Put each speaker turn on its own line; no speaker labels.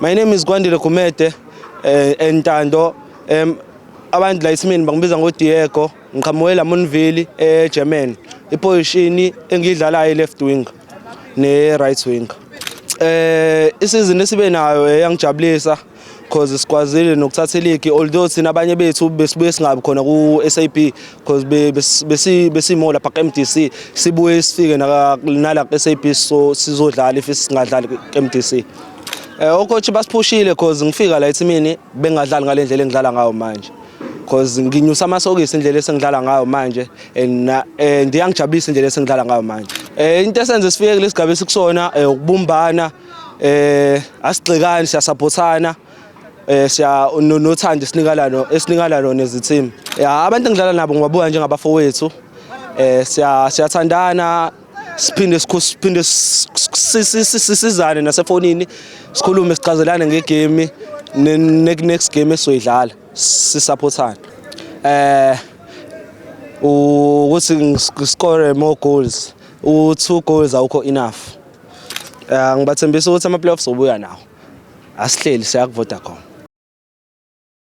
My name is Gwandile Gumede Ntando. Abantu la isimini bangibiza ngoDiego, ngiqhamuke eLamontville eGerman. Iposition engidlalayo left wing ne right wing. Isizini esibe nayo yangijabulisa because sikwazile nokuthatha league, although sina abanye bethu besibuye singabi khona ku SAP because besimo lapha eMDC sibuye sifike nala SAP so sizodlala if singadlali eMDC. Ucoach basiphushile because ngifika la eThimini bengadlali ngalendlela engidlala ngayo manje because nginyusa amasokisi indlela esengidlala ngayo manje ndiyangijabulisa indlela esengidlala ngayo manje. Into esenze sifike kulesigaba esikusona ukubumbana, asigxikani, siyasupportana, siya nothando esinikala lona ezithimi. Abantu engidlala nabo ngibabuka njengabafowethu. Siyathandana, siphinde sisizane nasefonini, sikhulume sichazelane ngegame next game esoyidlala sisupportana. Ukuthi ngiscore more goals, 2 goals awukho enough. Ngibathembisa ukuthi ama playoffs obuya nawo. Asihleli siyakuvoda khona.